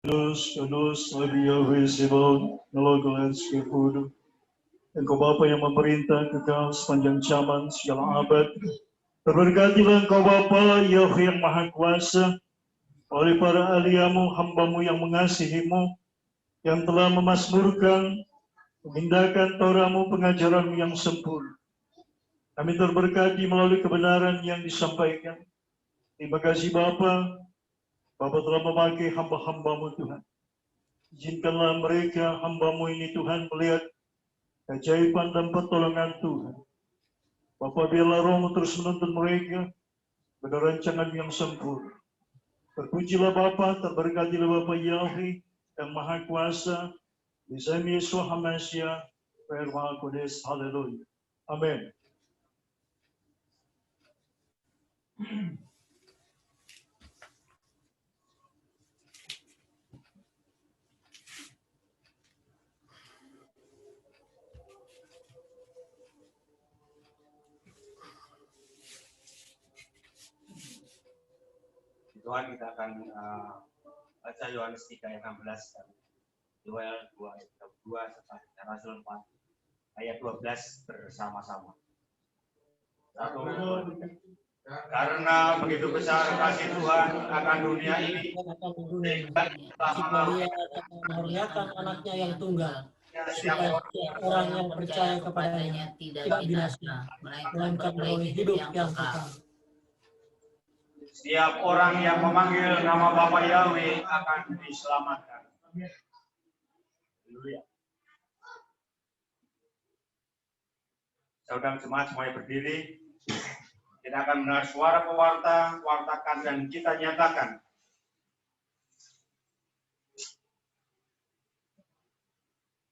Kudus, lebih Yahweh Sebon, Nologolan Sekifudu. Engkau Bapa yang memerintah kekal sepanjang zaman segala abad. Terberkatilah Engkau Bapa Yahweh yang Maha Kuasa, oleh para ahliamu, hambamu yang mengasihimu, yang telah memasmurkan, memindahkan Torahmu, pengajaranmu yang sempurna. Kami terberkati melalui kebenaran yang disampaikan. Terima kasih Bapa. Bapa telah memakai hamba-hambamu Tuhan. Izinkanlah mereka hamba-Mu ini Tuhan melihat keajaiban dan pertolongan Tuhan. Bapa biarlah Roh-Mu terus menuntun mereka pada rancangan yang sempurna. Terpujilah Bapa, terberkatilah Bapa Yahweh yang Maha Kuasa, Bismillah Yeshua HaMashiach, Firman Kudus, Haleluya. Amin. Tuhan, kita akan baca Yohanes 3 ayat 16 dan Yoel 2 ayat 2 serta Rasul 4 ayat 12 bersama-sama. Satu, karena begitu besar kasih Tuhan akan dunia ini, sehingga Dia akan menghormati anaknya yang tunggal, supaya setiap orang yang percaya kepadanya tidak binasa, melainkan beroleh hidup yang kekal. Setiap orang yang memanggil nama Bapa Yahweh akan diselamatkan. Haleluya. Saudara jemaat semuanya berdiri. Kita akan mendengar suara pewarta, wartakan dan kita nyatakan.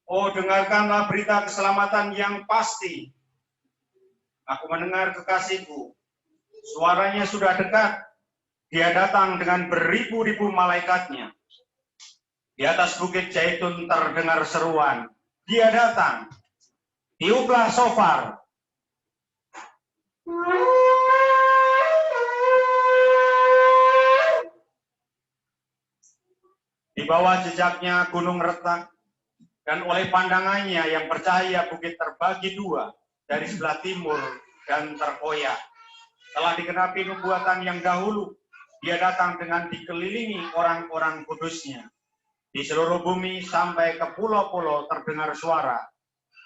Oh, dengarkanlah berita keselamatan yang pasti. Aku mendengar kekasihku. Suaranya sudah dekat. Dia datang dengan beribu-ribu malaikatnya. Di atas bukit Zaitun terdengar seruan. Dia datang. Tiuplah shofar. Di bawah jejaknya gunung retak, dan oleh pandangannya yang bercahaya bukit terbagi dua dari sebelah timur dan terkoyak. Telah digenapi nubuatan yang dahulu, dia datang dengan dikelilingi orang-orang kudusnya. Di seluruh bumi sampai ke pulau-pulau terdengar suara,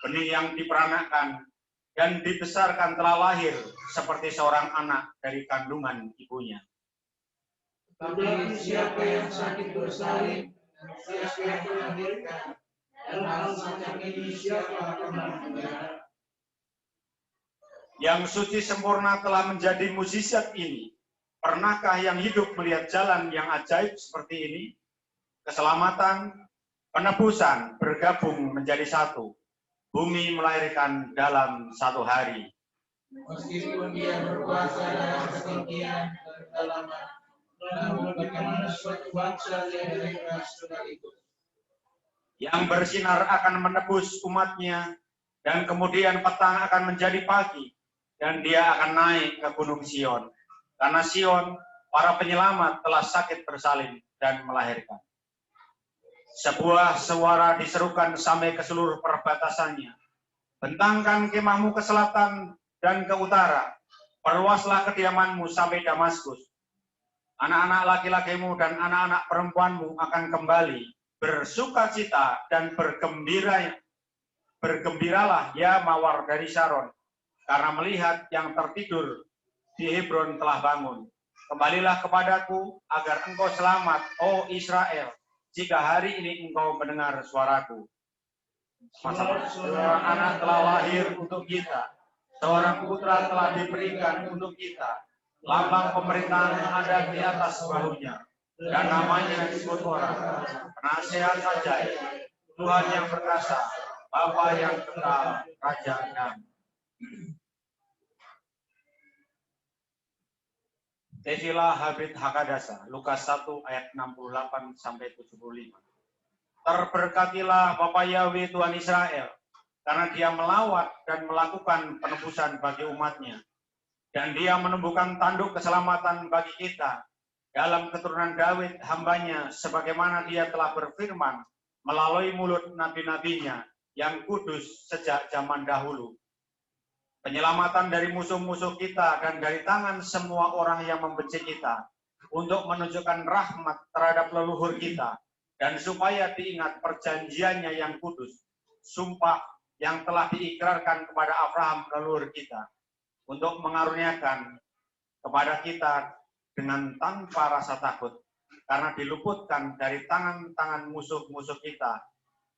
benih yang diperanakkan dan dibesarkan telah lahir seperti seorang anak dari kandungan ibunya. Tetapi siapa yang sakit bersalin, siapa yang melahirkan, dan hal semacam ini siapa akan mendengar? Yang suci sempurna telah menjadi mukjizat ini. Pernahkah yang hidup melihat jalan yang ajaib seperti ini? Keselamatan, penebusan bergabung menjadi satu. Bumi melahirkan dalam satu hari. Meskipun dia berkuasa dalam ketinggian dan kedalaman, namun bagaimana suatu bangsa dia mereka sekaligus. Yang bersinar akan menebus umatnya, dan kemudian petang akan menjadi pagi, dan dia akan naik ke gunung Sion. Karena Sion, para penyelamat telah sakit bersalin dan melahirkan. Sebuah suara diserukan sampai ke seluruh perbatasannya. Bentangkan kemahmu ke selatan dan ke utara. Perluaslah kediamanmu sampai Damaskus. Anak-anak laki-lakimu dan anak-anak perempuanmu akan kembali. Bersukacita dan bergembiralah ya mawar dari Sharon. Karena melihat yang tertidur di Hebron telah bangun. Kembalilah kepadaku agar engkau selamat, oh Israel, jika hari ini engkau mendengar suaraku. Seorang anak telah lahir untuk kita, seorang putra telah diberikan untuk kita. Lambang pemerintahan ada di atas bahunya, dan namanya disebut orang, penasehat ajaib, Tuhan yang perkasa, Bapa yang kekal, Raja damai. Tefilah Habit Hakadasa, Lukas 1 ayat 68 sampai 75. Terberkatilah Bapa Yahweh Tuhan Israel, karena dia melawat dan melakukan penebusan bagi umatnya. Dan dia menumbuhkan tanduk keselamatan bagi kita dalam keturunan Daud hambanya, sebagaimana dia telah berfirman melalui mulut nabi-nabinya yang kudus sejak zaman dahulu. Penyelamatan dari musuh-musuh kita dan dari tangan semua orang yang membenci kita, untuk menunjukkan rahmat terhadap leluhur kita, dan supaya diingat perjanjiannya yang kudus, sumpah yang telah diikrarkan kepada Abraham leluhur kita, untuk mengaruniakan kepada kita dengan tanpa rasa takut, karena diluputkan dari tangan-tangan musuh-musuh kita,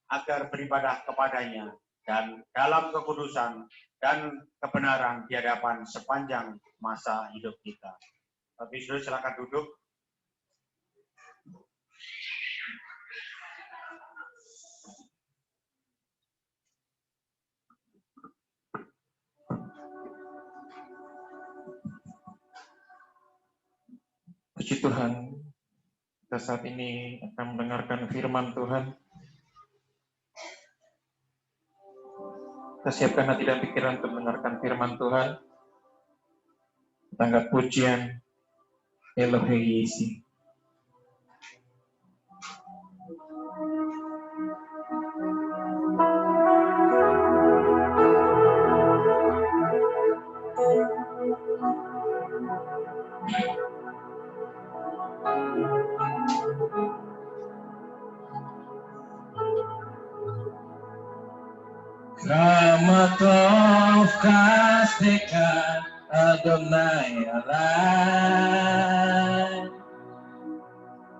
agar beribadah kepadanya dan dalam kekudusan dan kebenaran di hadapan sepanjang masa hidup kita. Bapak Ibu silakan duduk. Puji Tuhan, kita saat ini akan mendengarkan firman Tuhan. Kita siapkan hati dan pikiran untuk mendengarkan firman Tuhan. Kita angkat pujian Elohe Yesi. Kama tov kasdeka Adonai Alai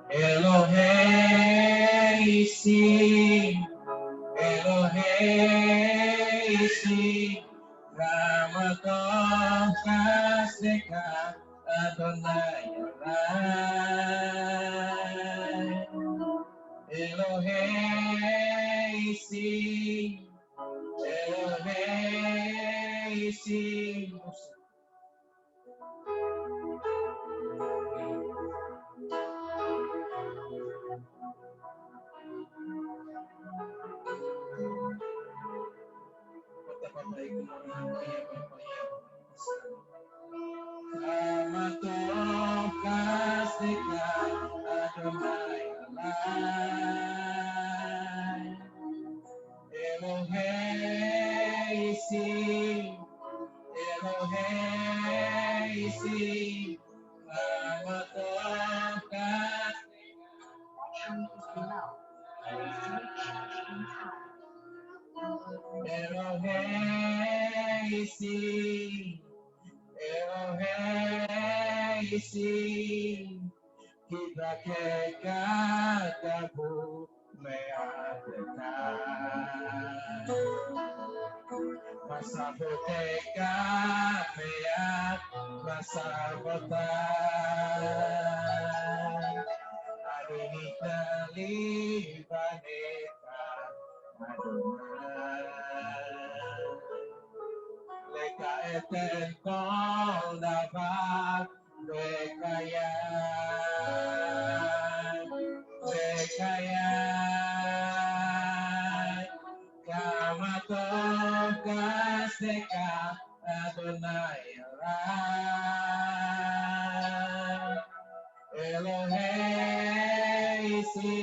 Elohe Isi Elohe Isi Kama tov kasdeka Adonai Alai Elohe Isi kita kekatamu meadekan masa boteka meat masa botan adini tali baneka Adonai leka eten kol dapat Bekayat Kama tokas deka Adonai Elai Elohe Isi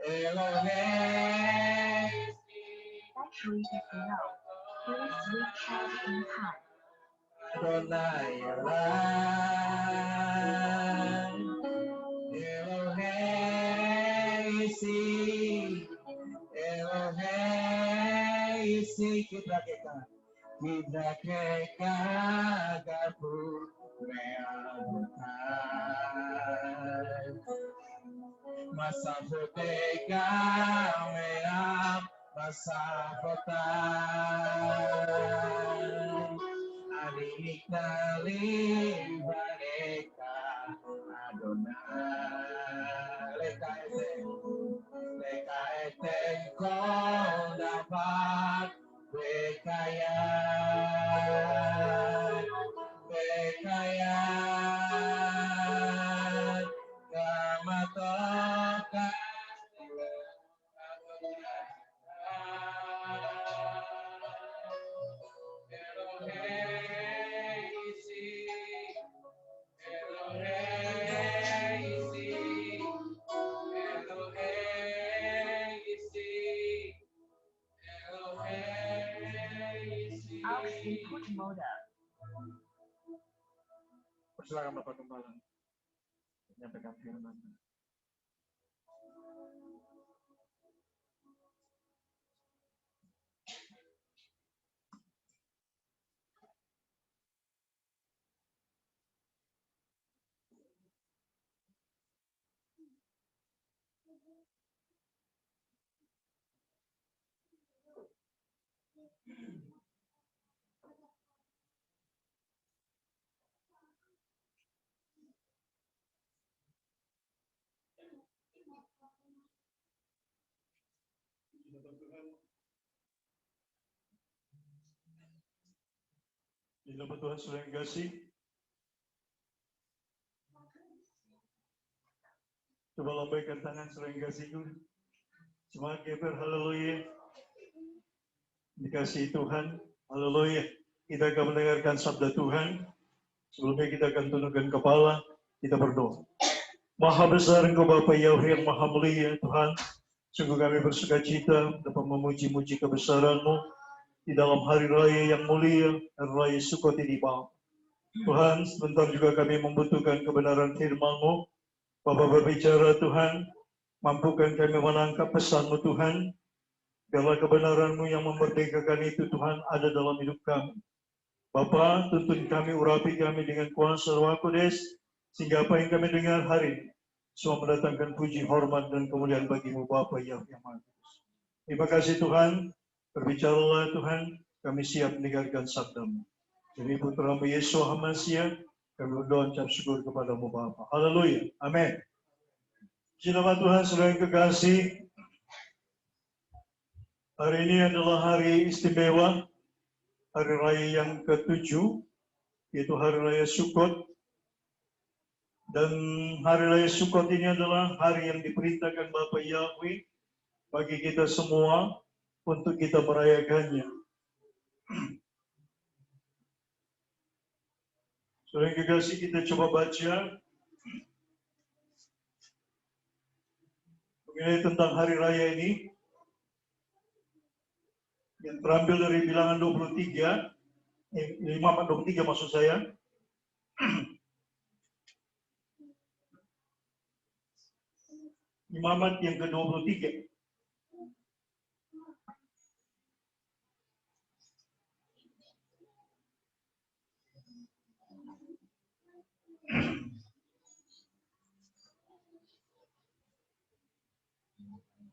Elohe Battery is low. Please recharge in time. Adonai Elai Elohe Isi Elohe Isi kita gabu meabutan masa boteka meab masa botan adik tali baneka Adonai leka eten kol dapat bekayat kama toka Elohe Shimoda. Persilakan Bapak Gembala menyampaikan firman. Di nama Tuhan saudara yang kasih, coba lambaikan tangan saudara yang kasih itu. Semangat keber, haleluya. Dikasihi Tuhan, haleluya. Kita akan mendengarkan sabda Tuhan. Sebelumnya kita akan tundukkan kepala, kita berdoa. Maha besar Engkau Bapa Yahweh yang maha mulia Tuhan. Sungguh kami bersuka cita dapat memuji-muji kebesaran-Mu di dalam hari raya yang mulia, hari raya Sukot ini Bapa. Tuhan, sebentar juga kami membutuhkan kebenaran firman-Mu. Bapa berbicara Tuhan, mampukan kami menangkap pesan-Mu Tuhan. Biarlah kebenaran-Mu yang memerdekakan itu Tuhan ada dalam hidup kami. Bapa, tuntun kami, urapi kami dengan kuasa Roh Kudus, sehingga apa yang kami dengar hari ini semua mendatangkan puji, hormat, dan kemuliaan bagi-Mu Bapa yang Maha Kudus. Terima kasih Tuhan, berbicaralah Tuhan, kami siap mendengarkan sabda-Mu. Demi Putra-Mu Yesus Hamasiah, kami berdoa ucap syukur kepada-Mu Bapa. Haleluya. Amin. Di nama Tuhan saudara yang kekasih, hari ini adalah hari istimewa, hari raya yang ke-7, yaitu hari raya Sukot. Dan hari raya Sukot ini adalah hari yang diperintahkan Bapa Yahweh bagi kita semua untuk kita merayakannya. Saudara yang kekasih, kita coba baca mengenai tentang hari raya ini yang terambil dari bilangan 23, 23 maksud saya. Imamat yang ke-23.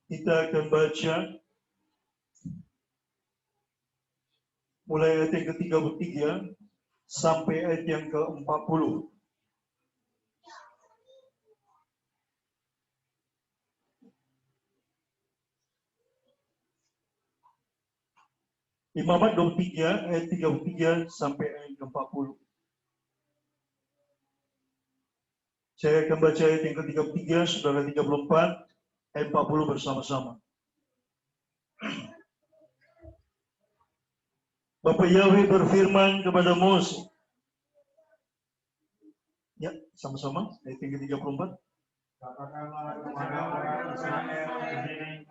Kita akan baca mulai ayat yang ke-33 sampai ayat yang ke-40. Imamat 23 ayat 33 sampai ayat ke-40. Saya akan baca ayat yang ke-33, saudara 34, ayat 40 bersama-sama. Bapa Yahweh berfirman kepada Moses. Ya, sama-sama ayat yang ke-34. Katakanlah kepada orang Israel begini,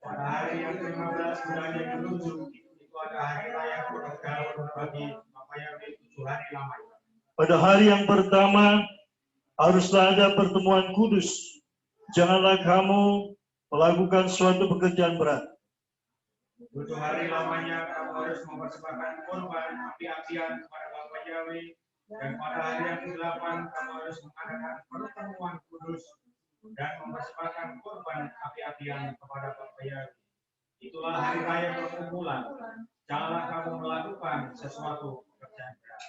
pada hari yang ke-15 bulan yang ke-7, itu ada hari raya Pergal bagi Bapa Yahweh 7 hari lamanya. Pada hari yang pertama haruslah ada pertemuan kudus. Janganlah kamu melakukan suatu pekerjaan berat. 7 hari lamanya kamu harus mempersembahkan korban api-apian kepada Bapa Yahweh, dan pada hari yang ke-8 kamu harus mengadakan pertemuan kudus dan mempersembahkan korban api-apian kepada Bapa Yahweh. Itulah hari raya perkumpulan. Janganlah kamu melakukan sesuatu pekerjaan berat.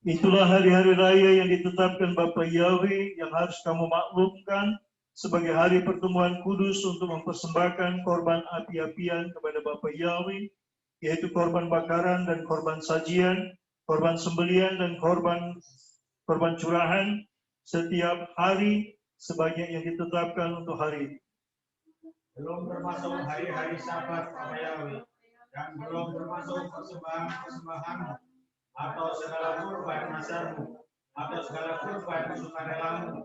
Itulah hari-hari raya yang ditetapkan Bapa Yahweh yang harus kamu maklumkan sebagai hari pertemuan kudus untuk mempersembahkan korban api-apian kepada Bapa Yahweh, yaitu korban bakaran dan korban sajian, korban sembelian dan korban curahan setiap hari sebagai yang ditetapkan untuk hari ini. Belum termasuk hari-hari Sabat Bapa Yahweh, dan belum termasuk persembahan-persembahanmu, atau segala kurban nazarmu, atau segala kurban sukarelamu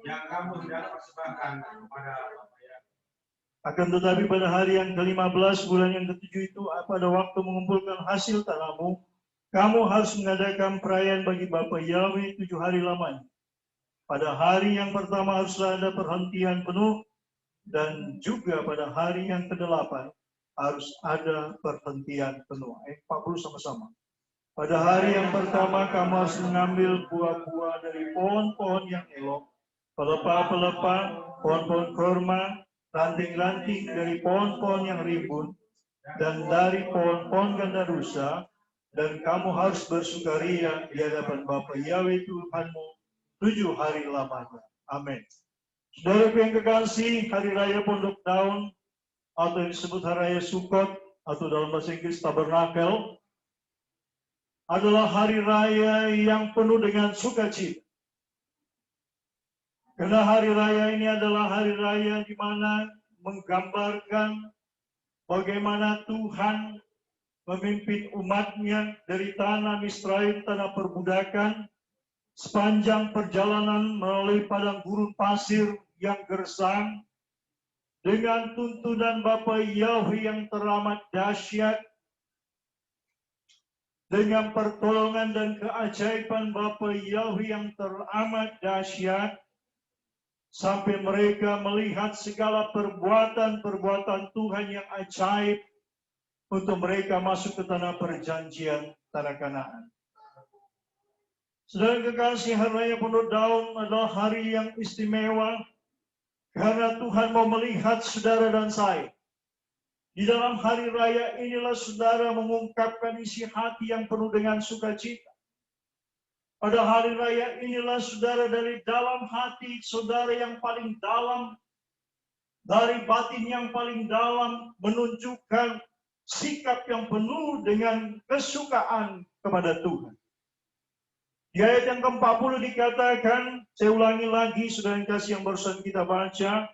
yang kamu tidak persembahkan kepada Bapa Yahweh. Akan tetapi pada hari yang ke-15 bulan yang ke-7 itu pada waktu mengumpulkan hasil tanahmu, Kamu harus mengadakan perayaan bagi Bapa Yahweh 7 hari lamanya. Pada hari yang pertama haruslah ada perhentian penuh, dan juga pada hari yang ke-8 harus ada perhentian penuh. 40 sama-sama. Pada hari yang pertama kamu harus mengambil buah-buah dari pohon-pohon yang elok, pelepah-pelepah, pohon-pohon kurma, ranting-ranting dari pohon-pohon yang rimbun, dan dari pohon-pohon gandarusa, dan kamu harus bersukaria di hadapan Bapa Yahweh Tuhanmu 7 hari lamanya. Amin. Saudara yang kekasih, hari raya Pondok Daun atau yang disebut hari raya Sukot atau dalam bahasa Inggris Tabernakel adalah hari raya yang penuh dengan sukacita. Karena hari raya ini adalah hari raya di mana menggambarkan bagaimana Tuhan memimpin umatnya dari tanah Misraim, tanah perbudakan, sepanjang perjalanan melalui padang gurun pasir yang gersang, dengan tuntunan Bapa Yahweh yang teramat dahsyat, dengan pertolongan dan keajaiban Bapa Yahweh yang teramat dahsyat, sampai mereka melihat segala perbuatan-perbuatan Tuhan yang ajaib untuk mereka masuk ke tanah perjanjian, tanah Kanaan. Saudara kekasih, hari raya Pondok Daun adalah hari yang istimewa karena Tuhan mau melihat saudara dan saya. Di dalam hari raya inilah saudara mengungkapkan isi hati yang penuh dengan sukacita. Pada hari raya inilah saudara dari dalam hati saudara yang paling dalam, dari batin yang paling dalam, menunjukkan sikap yang penuh dengan kesukaan kepada Tuhan. Di ayat yang ke-40 dikatakan, saya ulangi lagi, saudara yang kasih yang barusan kita baca,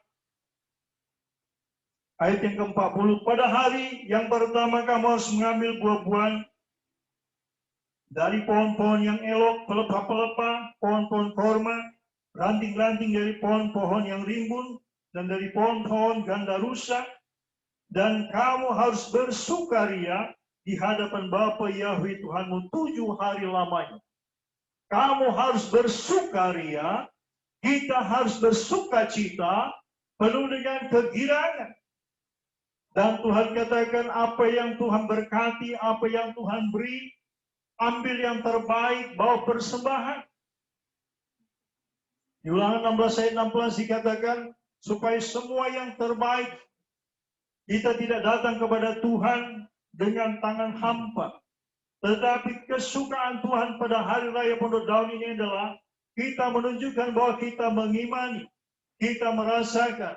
ayat yang ke-40, pada hari yang pertama kamu harus mengambil buah-buahan dari pohon-pohon yang elok, pelepah-pelepah, pohon-pohon korma, ranting-ranting dari pohon-pohon yang rimbun, dan dari pohon-pohon gandarusa, dan kamu harus bersukaria di hadapan Bapa Yahweh Tuhanmu 7 hari lamanya. Kamu harus bersukaria, kita harus bersukacita, penuh dengan kegirangan. Dan Tuhan katakan apa yang Tuhan berkati, apa yang Tuhan beri, ambil yang terbaik, bawa persembahan. Di Ulangan 16 ayat 16 dikatakan, supaya semua yang terbaik, kita tidak datang kepada Tuhan dengan tangan hampa. Tetapi kesukaan Tuhan pada hari raya Pondok Daun ini adalah kita menunjukkan bahwa kita mengimani, kita merasakan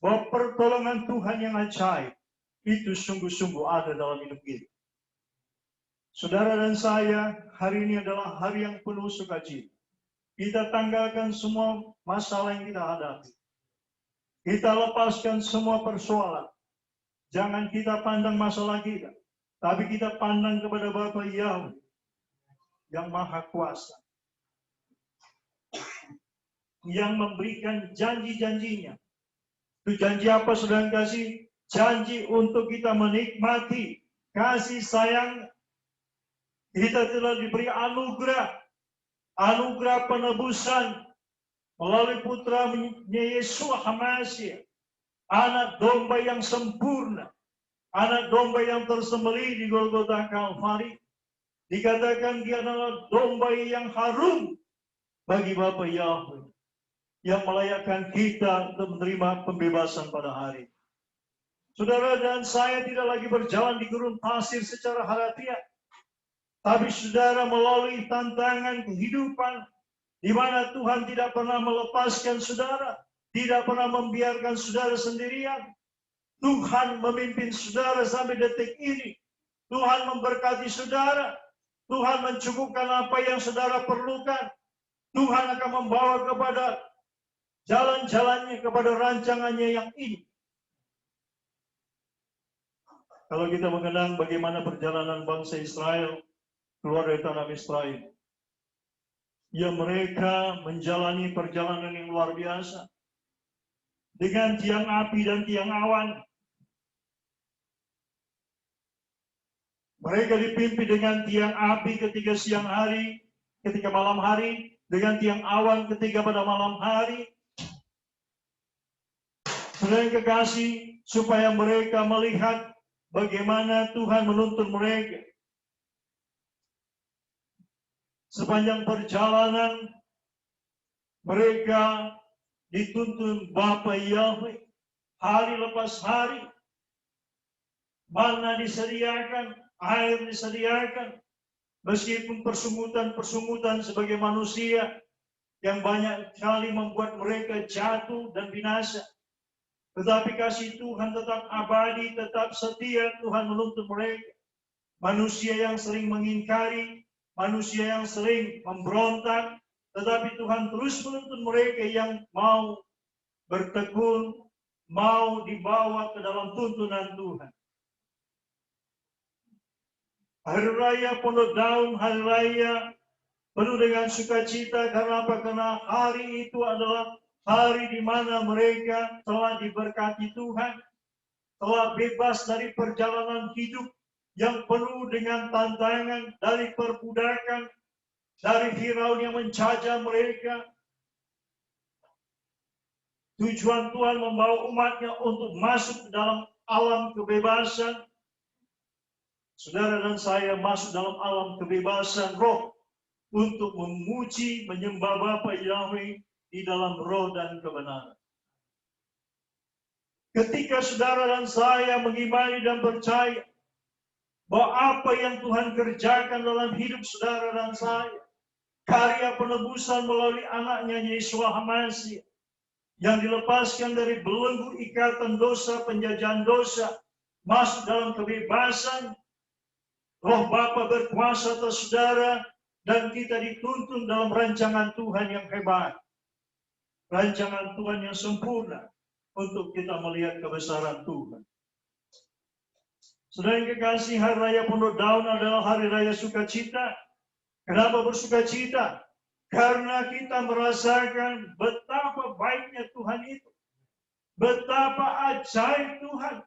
bahwa pertolongan Tuhan yang ajaib itu sungguh-sungguh ada dalam hidup kita. Saudara dan saya, hari ini adalah hari yang penuh sukacita. Kita tanggalkan semua masalah yang kita hadapi. Kita lepaskan semua persoalan. Jangan kita pandang masalah kita, tapi kita pandang kepada Bapa Yahweh yang Maha Kuasa, yang memberikan janji-janjinya. Itu janji apa, saudara kasih? Janji untuk kita menikmati kasih sayang. Kita telah diberi anugerah penebusan melalui putra-Nya Yesus HaMasyiah, anak domba yang sempurna, anak domba yang tersembelih di Golgota Kalvari. Dikatakan dia adalah domba yang harum bagi Bapa Yahweh, yang melayakkan kita untuk menerima pembebasan pada hari. Saudara dan saya tidak lagi berjalan di gurun pasir secara harafiah, tapi saudara melalui tantangan kehidupan, di mana Tuhan tidak pernah melepaskan saudara, tidak pernah membiarkan saudara sendirian. Tuhan memimpin saudara sampai detik ini. Tuhan memberkati saudara. Tuhan mencukupkan apa yang saudara perlukan. Tuhan akan membawa kepada jalan-jalannya, kepada rancangannya yang ini. Kalau kita mengenang bagaimana perjalanan bangsa Israel keluar dari tanah Misraim, ya mereka menjalani perjalanan yang luar biasa dengan tiang api dan tiang awan. Mereka dipimpin dengan tiang api ketika siang hari, ketika malam hari, dengan tiang awan ketika pada malam hari. Saudara kekasih, supaya mereka melihat bagaimana Tuhan menuntun mereka. Sepanjang perjalanan, mereka dituntun Bapa Yahweh, hari lepas hari. Mana disediakan, air disediakan, meskipun persungutan-persungutan sebagai manusia yang banyak kali membuat mereka jatuh dan binasa. Tetapi kasih Tuhan tetap abadi, tetap setia. Tuhan menuntun mereka. Manusia yang sering mengingkari, manusia yang sering memberontak, tetapi Tuhan terus menuntun mereka yang mau bertekun, mau dibawa ke dalam tuntunan Tuhan. Hari Raya Pondok Daun, hari raya penuh dengan sukacita. Karena apa? Karena hari itu adalah hari di mana mereka telah diberkati Tuhan, telah bebas dari perjalanan hidup yang penuh dengan tantangan, dari perbudakan, dari Firaun yang menjajah mereka. Tujuan Tuhan membawa umatnya untuk masuk ke dalam alam kebebasan. Saudara dan saya masuk dalam alam kebebasan roh untuk memuji, menyembah Bapa Yahweh di dalam roh dan kebenaran. Ketika saudara dan saya mengimani dan percaya bahwa apa yang Tuhan kerjakan dalam hidup saudara dan saya, karya penebusan melalui anaknya Yesus Hamasi, yang dilepaskan dari belenggu ikatan dosa, penjajahan dosa, masuk dalam kebebasan, roh Bapa berkuasa atas saudara, dan kita dituntun dalam rancangan Tuhan yang hebat. Rancangan Tuhan yang sempurna untuk kita melihat kebesaran Tuhan. Saudara yang kekasih, hari raya Pondok Daun adalah hari raya sukacita. Kenapa bersukacita? Karena kita merasakan betapa baiknya Tuhan itu. Betapa ajaib Tuhan.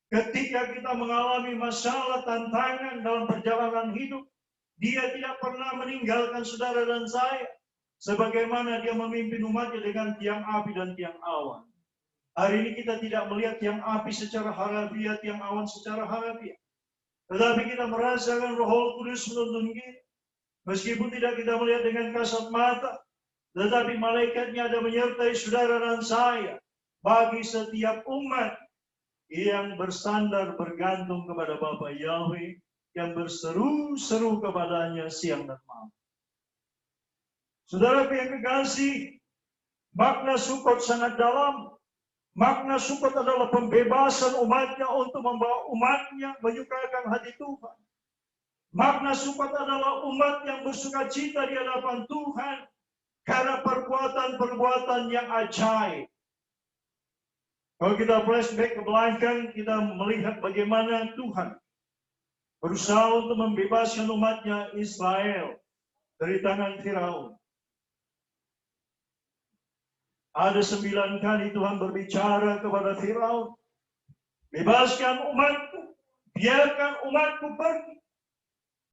Ketika kita mengalami masalah, tantangan dalam perjalanan hidup, Dia tidak pernah meninggalkan saudara dan saya. Sebagaimana Dia memimpin umatnya dengan tiang api dan tiang awan. Hari ini kita tidak melihat tiang api secara harafiah, tiang awan secara harafiah. Tetapi kita merasakan Roh Kudus menuntun kita. Meskipun tidak kita melihat dengan kasat mata, tetapi malaikatnya ada menyertai saudara dan saya. Bagi setiap umat yang bersandar bergantung kepada Bapa Yahweh, yang berseru-seru kepadanya siang dan malam. Saudara yang kekasih, makna Sukot sangat dalam. Makna Sukot adalah pembebasan umatnya untuk membawa umatnya menyukakan hati Tuhan. Makna Sukot adalah umat yang bersukacita di hadapan Tuhan karena perbuatan-perbuatan yang ajaib. Kalau kita flashback ke belakang, kita melihat bagaimana Tuhan berusaha untuk membebaskan umatnya Israel dari tangan Firaun. Ada 9 kali Tuhan berbicara kepada Firaun, bebaskan umatku, biarkan umatku pergi.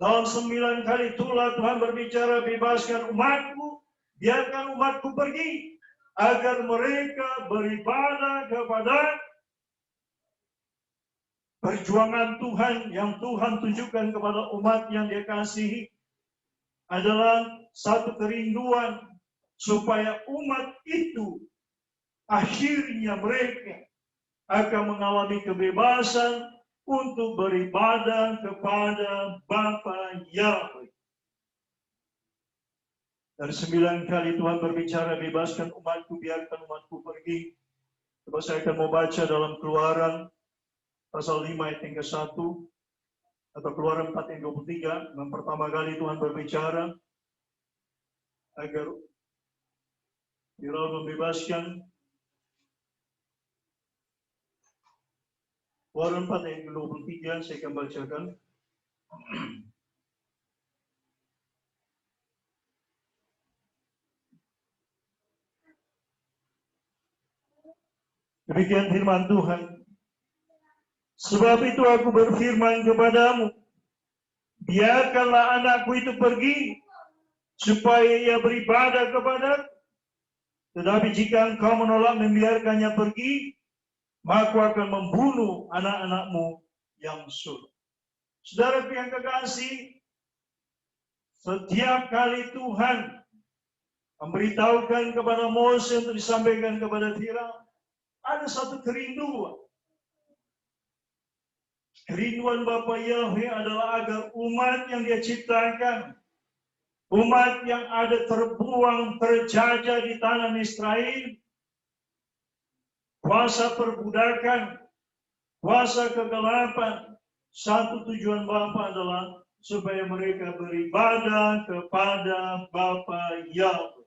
Dalam 9 kali itulah Tuhan berbicara, bebaskan umatku, biarkan umatku pergi, agar mereka beribadah kepada perjuangan Tuhan yang Tuhan tunjukkan kepada umat yang Dia kasihi. Adalah satu kerinduan supaya umat itu akhirnya mereka akan mengalami kebebasan untuk beribadah kepada Bapa Yahweh. Dari 9 kali Tuhan berbicara, bebaskan umatku, biarkan umatku pergi. Coba saya akan mau baca dalam Keluaran pasal 5 ayat yang ke-1 atau Keluaran 4 ayat 23. Yang pertama kali Tuhan berbicara agar Firaun membebaskan. Keluaran 4 ayat 23 saya akan bacakan. Demikian firman Tuhan. Sebab itu aku berfirman kepadamu, biarkanlah anakku itu pergi, supaya ia beribadah kepada. Tetapi jika engkau menolak membiarkannya pergi, maka aku akan membunuh anak-anakmu yang sulung. Saudara yang kekasih, setiap kali Tuhan memberitahukan kepada Moses untuk disampaikan kepada Firaun, ada satu kerinduan. Kerinduan Bapa Yahweh adalah agar umat yang Dia ciptakan, umat yang ada terbuang, terjajah di tanah Israel, kuasa perbudakan, kuasa kegelapan, satu tujuan Bapa adalah supaya mereka beribadah kepada Bapa Yahweh.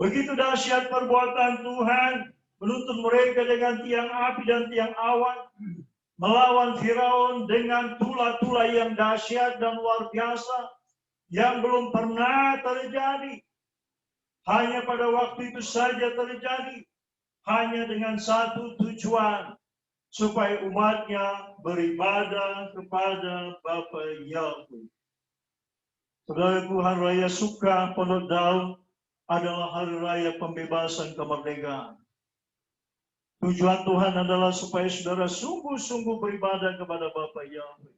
Begitu dahsyat perbuatan Tuhan menuntun mereka dengan tiang api dan tiang awan, melawan Firaun dengan tula-tula yang dahsyat dan luar biasa yang belum pernah terjadi. Hanya pada waktu itu saja terjadi, hanya dengan satu tujuan, supaya umatnya beribadah kepada Bapa Yahweh. Saudaraku, Hari Raya Sukkah Pondok Daun adalah hari raya pembebasan kemerdekaan. Tujuan Tuhan adalah supaya saudara sungguh-sungguh beribadah kepada Bapa Yahweh,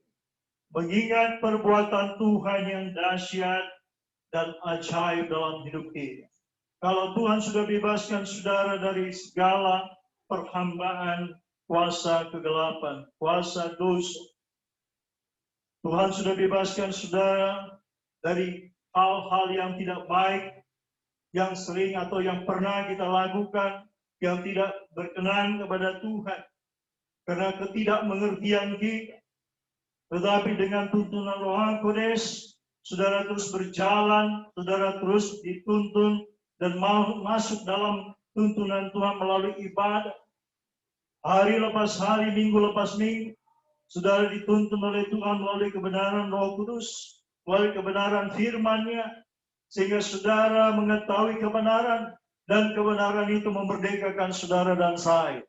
mengingat perbuatan Tuhan yang dahsyat dan ajaib dalam hidup kita. Kalau Tuhan sudah bebaskan saudara dari segala perhambaan, kuasa kegelapan, kuasa dosa. Tuhan sudah bebaskan saudara dari hal-hal yang tidak baik, yang sering atau yang pernah kita lakukan, yang tidak berkenan kepada Tuhan, karena ketidakmengertian kita. Tetapi dengan tuntunan Roh Kudus, saudara terus berjalan, saudara terus dituntun, dan mau masuk dalam tuntunan Tuhan melalui ibadah. Hari lepas hari, minggu lepas minggu, saudara dituntun oleh Tuhan melalui kebenaran Roh Kudus, melalui kebenaran firman-Nya, sehingga saudara mengetahui kebenaran, dan kebenaran itu memerdekakan saudara dan saya.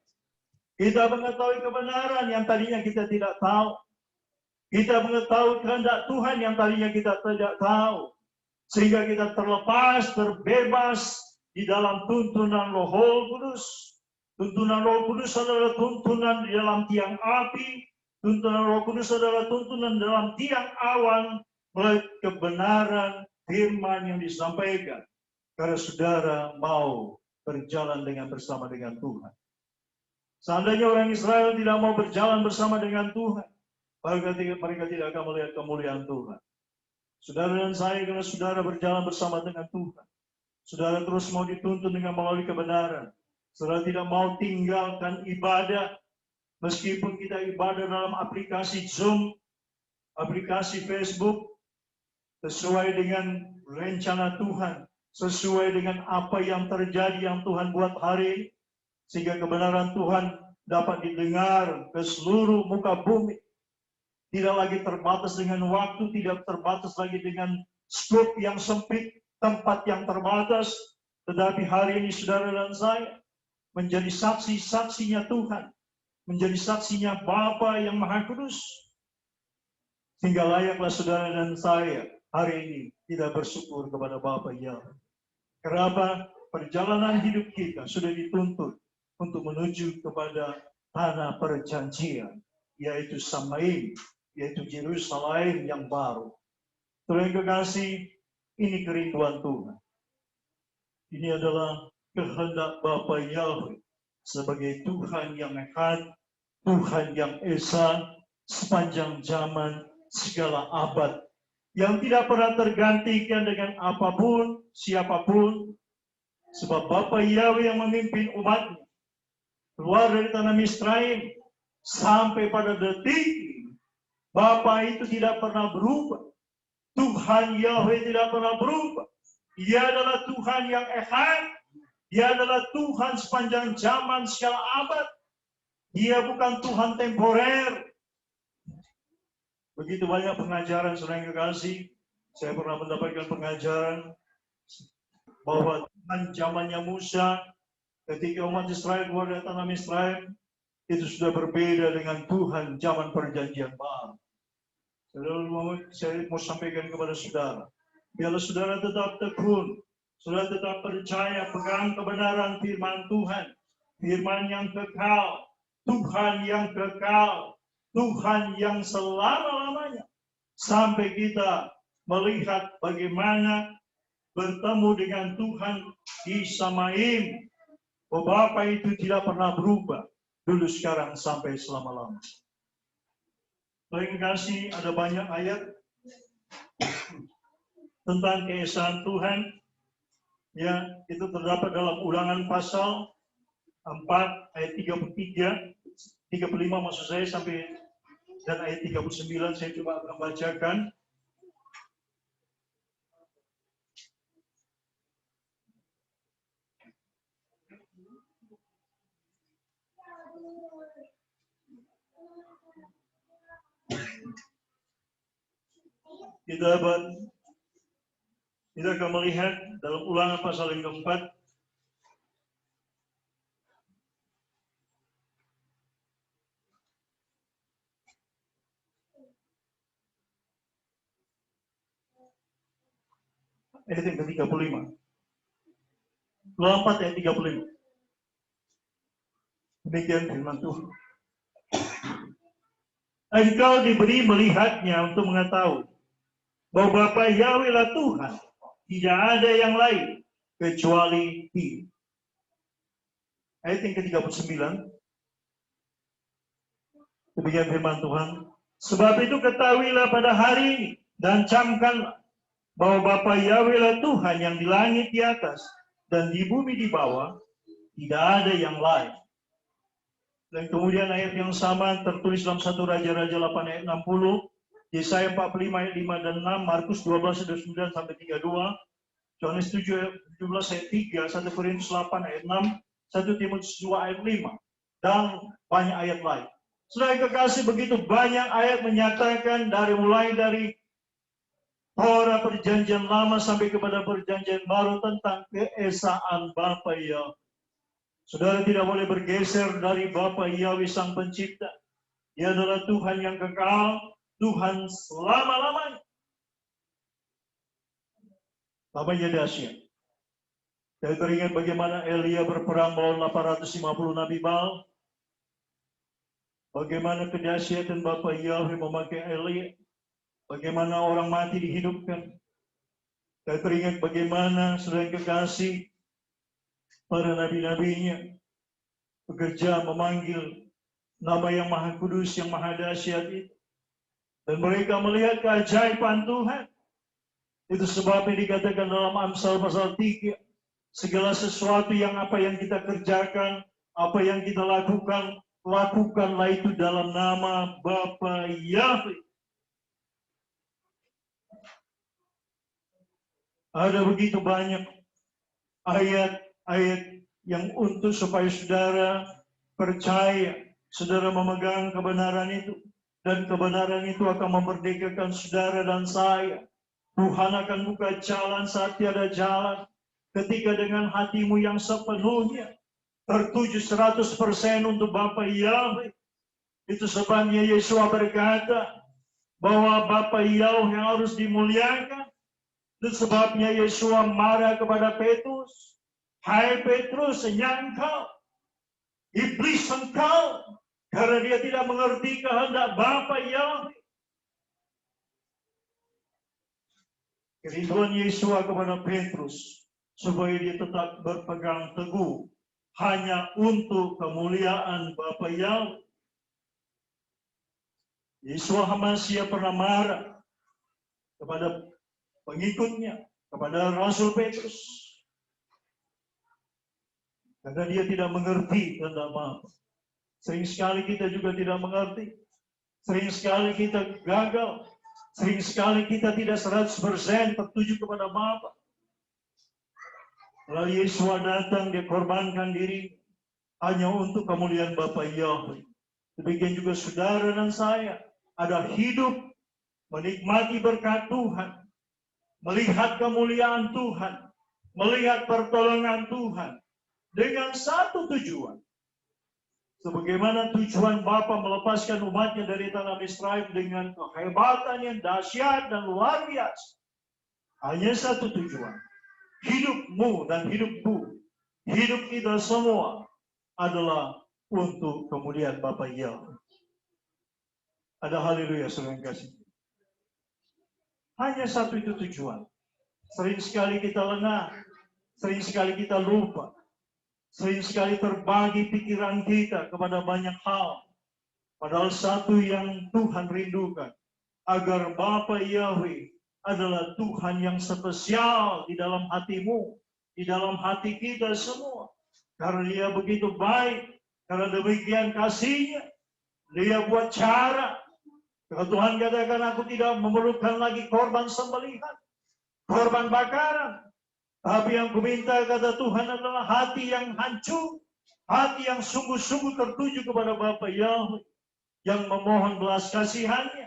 Kita mengetahui kebenaran yang tadinya kita tidak tahu. Kita mengetahui kehendak Tuhan yang tadinya kita tidak tahu. Sehingga kita terlepas, terbebas di dalam tuntunan Roh Kudus. Tuntunan Roh Kudus adalah tuntunan di dalam tiang api. Tuntunan Roh Kudus adalah tuntunan dalam tiang awan, melalui kebenaran firman yang disampaikan. Karena saudara mau berjalan bersama dengan Tuhan. Seandainya orang Israel tidak mau berjalan bersama dengan Tuhan, mereka tidak akan melihat kemuliaan Tuhan. Saudara dan saya, karena saudara berjalan bersama dengan Tuhan, saudara terus mau dituntun dengan melalui kebenaran. Saudara tidak mau tinggalkan ibadah, meskipun kita ibadah dalam aplikasi Zoom, aplikasi Facebook, sesuai dengan rencana Tuhan, sesuai dengan apa yang terjadi yang Tuhan buat hari ini, sehingga kebenaran Tuhan dapat didengar ke seluruh muka bumi. Tidak lagi terbatas dengan waktu, tidak terbatas lagi dengan skop yang sempit, tempat yang terbatas, tetapi hari ini saudara dan saya menjadi saksi-saksinya Tuhan, menjadi saksinya Bapa yang Maha Kudus, sehingga layaklah saudara dan saya hari ini kita bersyukur kepada Bapa Yahweh. Kenapa? Perjalanan hidup kita sudah dituntut untuk menuju kepada tanah perjanjian, yaitu Samaim, yaitu Yerusalem yang baru. Tuhan kekasih, ini kerinduan Tuhan. Ini adalah kehendak Bapa Yahweh sebagai Tuhan yang ekuat, Tuhan yang esa sepanjang zaman, segala abad, yang tidak pernah tergantikan dengan apapun, siapapun, sebab Bapa Yahweh yang memimpin umatnya keluar dari tanah Misraim sampai pada detik Bapa itu tidak pernah berubah. Tuhan Yahweh tidak pernah berubah. Dia adalah Tuhan yang ekuat. Dia adalah Tuhan sepanjang zaman, segala abad. Dia bukan Tuhan temporer. Begitu banyak pengajaran, saudara yang kekasih. Saya pernah mendapatkan pengajaran bahwa Tuhan zamannya Musa, ketika umat Israel keluar dari tanah Misraim, itu sudah berbeda dengan Tuhan zaman perjanjian baru. Saya mau sampaikan kepada saudara, biarlah saudara tetap tekun, saudara tetap percaya, pegang kebenaran firman Tuhan, firman yang kekal, Tuhan yang kekal, Tuhan yang selama-lamanya, sampai kita melihat bagaimana bertemu dengan Tuhan di Samaim. Bapa itu tidak pernah berubah, dulu, sekarang, sampai selama-lamanya. Terima kasih, ada banyak ayat tentang keesaan Tuhan. Ya, itu terdapat dalam Ulangan pasal 4 ayat 33, 35 maksud saya, sampai dan ayat 39 saya coba akan bacakan. Kita akan melihat dalam Ulangan pasal yang keempat. Ayat yang ke-35. Ulangan 4 ayat 35. Demikian firman Tuhan. Engkau diberi melihatnya untuk mengetahui bahwa Bapa Yahweh lah Tuhan, tidak ada yang lain kecuali Dia. Ayat yang ke-39. Demikian firman Tuhan. Sebab itu ketahuilah pada hari ini dan camkanlah bahwa Bapa Yahweh lah Tuhan yang di langit di atas dan di bumi di bawah, tidak ada yang lain. Dan kemudian ayat yang sama tertulis dalam 1 Raja-Raja 8 ayat 60, Yesaya 45 ayat 5 dan 6, Markus 12 ayat 9 sampai 32, Yohanes 17 ayat 3, 1 Korintus 8 ayat 6, 1 Timotius 2 ayat 5, dan banyak ayat lain. Saudara kekasih, begitu banyak ayat menyatakan mulai dari Torah perjanjian lama sampai kepada perjanjian baru tentang keesaan Bapa Yahweh. Saudara tidak boleh bergeser dari Bapa Yahweh Sang Pencipta. Dia adalah Tuhan yang kekal, Tuhan selama-lamanya. Namanya dahsyat. Saya teringat bagaimana Elia berperang melawan 850 Nabi Baal. Bagaimana kedahsyatan Bapa Yahweh memakai Elia. Bagaimana orang mati dihidupkan. Saya teringat bagaimana saudara kekasih, para nabi-nabinya bekerja memanggil nama yang Maha Kudus, yang Maha Dahsyat itu. Dan mereka melihat keajaiban Tuhan. Itu sebabnya dikatakan dalam Amsal pasal 3, segala sesuatu yang kita kerjakan, apa yang kita lakukan, lakukanlah itu dalam nama Bapa Yahweh. Ada begitu banyak ayat-ayat yang untuk supaya saudara percaya, saudara memegang kebenaran itu, dan kebenaran itu akan memerdekakan saudara dan saya. Tuhan akan buka jalan saat tiada jalan, ketika dengan hatimu yang sepenuhnya tertuju 100% untuk Bapa Yahweh. Itu sebabnya Yesus berkata bahwa Bapa Yahweh yang harus dimuliakan. Itu sebabnya Yesus marah kepada Petrus. Hai Petrus, engkau, iblis engkau, karena dia tidak mengerti kehendak Bapa Yahweh. Kerinduan Yesus kepada Petrus supaya dia tetap berpegang teguh hanya untuk kemuliaan Bapa Yahweh. Yesus Hamasiah pernah marah kepada pengikutnya, kepada Rasul Petrus, karena dia tidak mengerti kehendak Bapa. Sering sekali kita juga tidak mengerti. Sering sekali kita gagal. Sering sekali kita tidak 100% tertuju kepada Bapa. Lalu Yesus datang, dia korbankan diri hanya untuk kemuliaan Bapa Yahweh. Demikian juga saudara dan saya ada hidup menikmati berkat Tuhan, melihat kemuliaan Tuhan, melihat pertolongan Tuhan dengan satu tujuan, Sebagaimana tujuan Bapa melepaskan umatnya dari tanah Misraim dengan kehebatan yang dahsyat dan luar biasa. Hanya satu tujuan. Hidupmu dan hidupku, hidup kita semua adalah untuk kemuliaan Bapa Yahweh. Ada haleluya, saudara yang kasih. Hanya satu itu tujuan. Sering sekali kita lengah, sering sekali kita lupa, sering sekali terbagi pikiran kita kepada banyak hal. Padahal satu yang Tuhan rindukan, agar Bapa Yahweh adalah Tuhan yang spesial di dalam hatimu, di dalam hati kita semua. Karena Dia begitu baik, karena demikian kasihnya, Dia buat cara. Kalau Tuhan katakan, aku tidak memerlukan lagi korban sembelihan, korban bakaran. Tapi yang kuminta, kata Tuhan, adalah hati yang hancur, hati yang sungguh-sungguh tertuju kepada Bapa Yahweh, yang memohon belas kasihannya,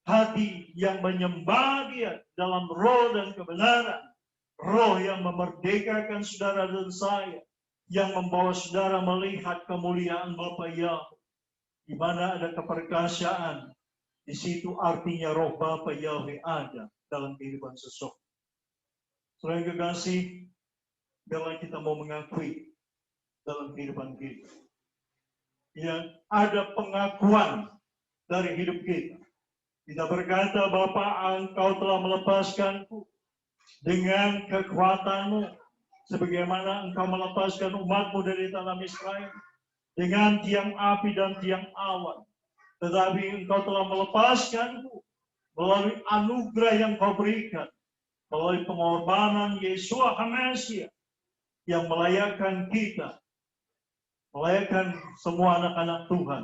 hati yang menyembah Dia dalam roh dan kebenaran, roh yang memerdekakan saudara dan saya, yang membawa saudara melihat kemuliaan Bapa Yahweh. Di mana ada keperkasaan, di situ artinya roh Bapa Yahweh ada dalam kehidupan seseorang. Selain kekasih, biarlah kita mau mengakui dalam kehidupan kita. Yang ada pengakuan dari hidup kita. Kita berkata, Bapa, Engkau telah melepaskanku dengan kekuatanmu, sebagaimana Engkau melepaskan umatmu dari tanah Misraim, dengan tiang api dan tiang awan. Tetapi Engkau telah melepaskanku melalui anugerah yang Kau berikan, melalui pengorbanan Yesus HaMasiah yang melayakkan kita, melayakkan semua anak-anak Tuhan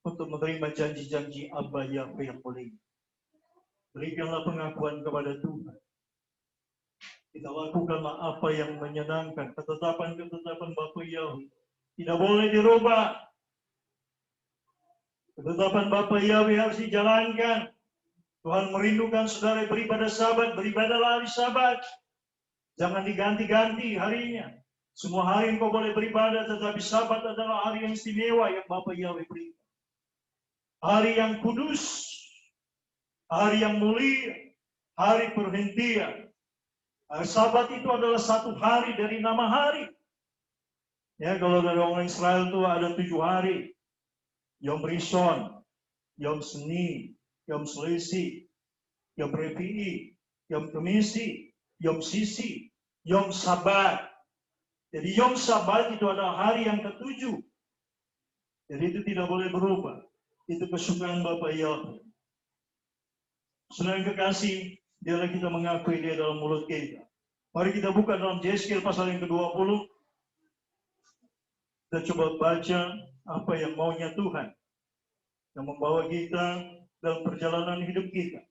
untuk menerima janji-janji Abba Yahweh yang mulia. Berikanlah pengakuan kepada Tuhan. Kita lakukanlah apa yang menyenangkan, ketetapan-ketetapan Bapa Yahweh. Tidak boleh dirubah. Ketetapan Bapa Yahweh harus dijalankan. Tuhan merindukan saudara beribadah Sabat, beribadahlah hari Sabat. Jangan diganti-ganti harinya. Semua hari engkau boleh beribadah, tetapi Sabat adalah hari yang istimewa yang Bapa Yahweh berikan. Hari yang kudus, hari yang mulia, hari perhentian. Sabat itu adalah satu hari dari nama hari. Ya, kalau dari orang Israel itu ada 7 hari. Yom Rishon, Yom Seni, Yom Selisi, Yom Revi'i, Yom Kemisi, Yom Sisi, Yom Sabat. Jadi Yom Sabat itu adalah hari yang ke-7. Jadi itu tidak boleh berubah. Itu kesukaan Bapa Yahweh. Saudara yang kekasih, biarlah kita mengakui Dia dalam mulut kita. Mari kita buka dalam Yeskel pasal yang ke-20. Kita coba baca apa yang maunya Tuhan yang membawa kita dalam perjalanan hidup kita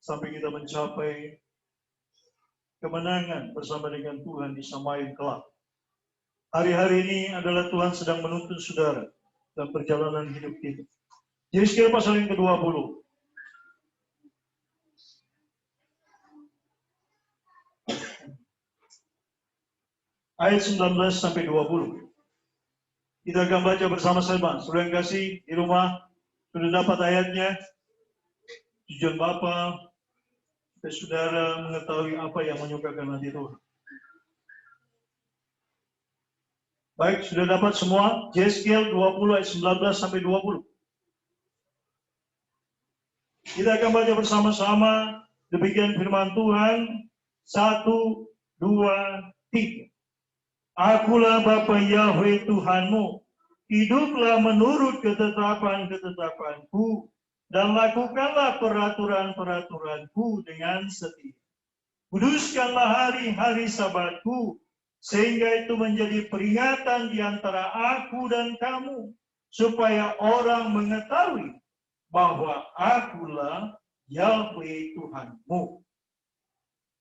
sampai kita mencapai kemenangan bersama dengan Tuhan di Samayun kelak. Hari-hari ini adalah Tuhan sedang menuntun saudara dalam perjalanan hidup kita. Yeskel pasal yang ke-20. Ayat 19 sampai 20. Kita akan baca bersama-sama. Saudara yang kasih di rumah sudah dapat ayatnya. Tujuan Bapa supaya saudara mengetahui apa yang menyukakan hati Tuhan. Baik, sudah dapat semua? Yeskel 20 ayat 19 sampai 20. Kita akan baca bersama-sama. Demikian firman Tuhan. 1, 2, 3. Akulah Bapa Yahweh Tuhanmu, hiduplah menurut ketetapan-ketetapanku, dan lakukanlah peraturan-peraturanku dengan setia. Kuduskanlah hari-hari Sabatku, sehingga itu menjadi peringatan di antara aku dan kamu, supaya orang mengetahui bahwa akulah Yahweh Tuhanmu.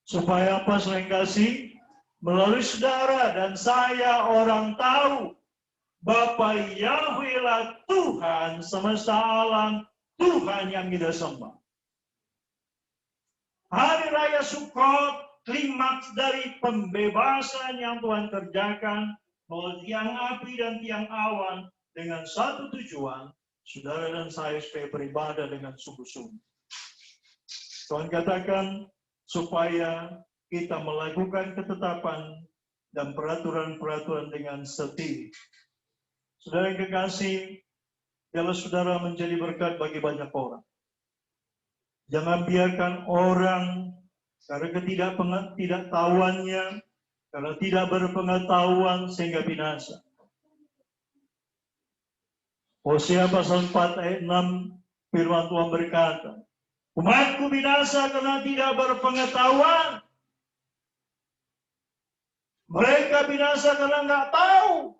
Supaya apa, saudara kasih? Melalui saudara dan saya orang tahu Bapa Yahweh lah Tuhan semesta alam, Tuhan yang kita sembah. Hari Raya Sukkot, klimaks dari pembebasan yang Tuhan kerjakan bahwa tiang api dan tiang awan dengan satu tujuan, saudara dan saya supaya beribadah dengan sungguh-sungguh. Tuhan katakan supaya kita melakukan ketetapan dan peraturan-peraturan dengan setia. Saudara yang kekasih, biarlah saudara menjadi berkat bagi banyak orang. Jangan biarkan orang karena ketidaktahuannya, karena tidak berpengetahuan sehingga binasa. Hosea pasal 4 ayat 6 firman Tuhan berkata, umatku binasa karena tidak berpengetahuan. Mereka binasa karena nggak tahu.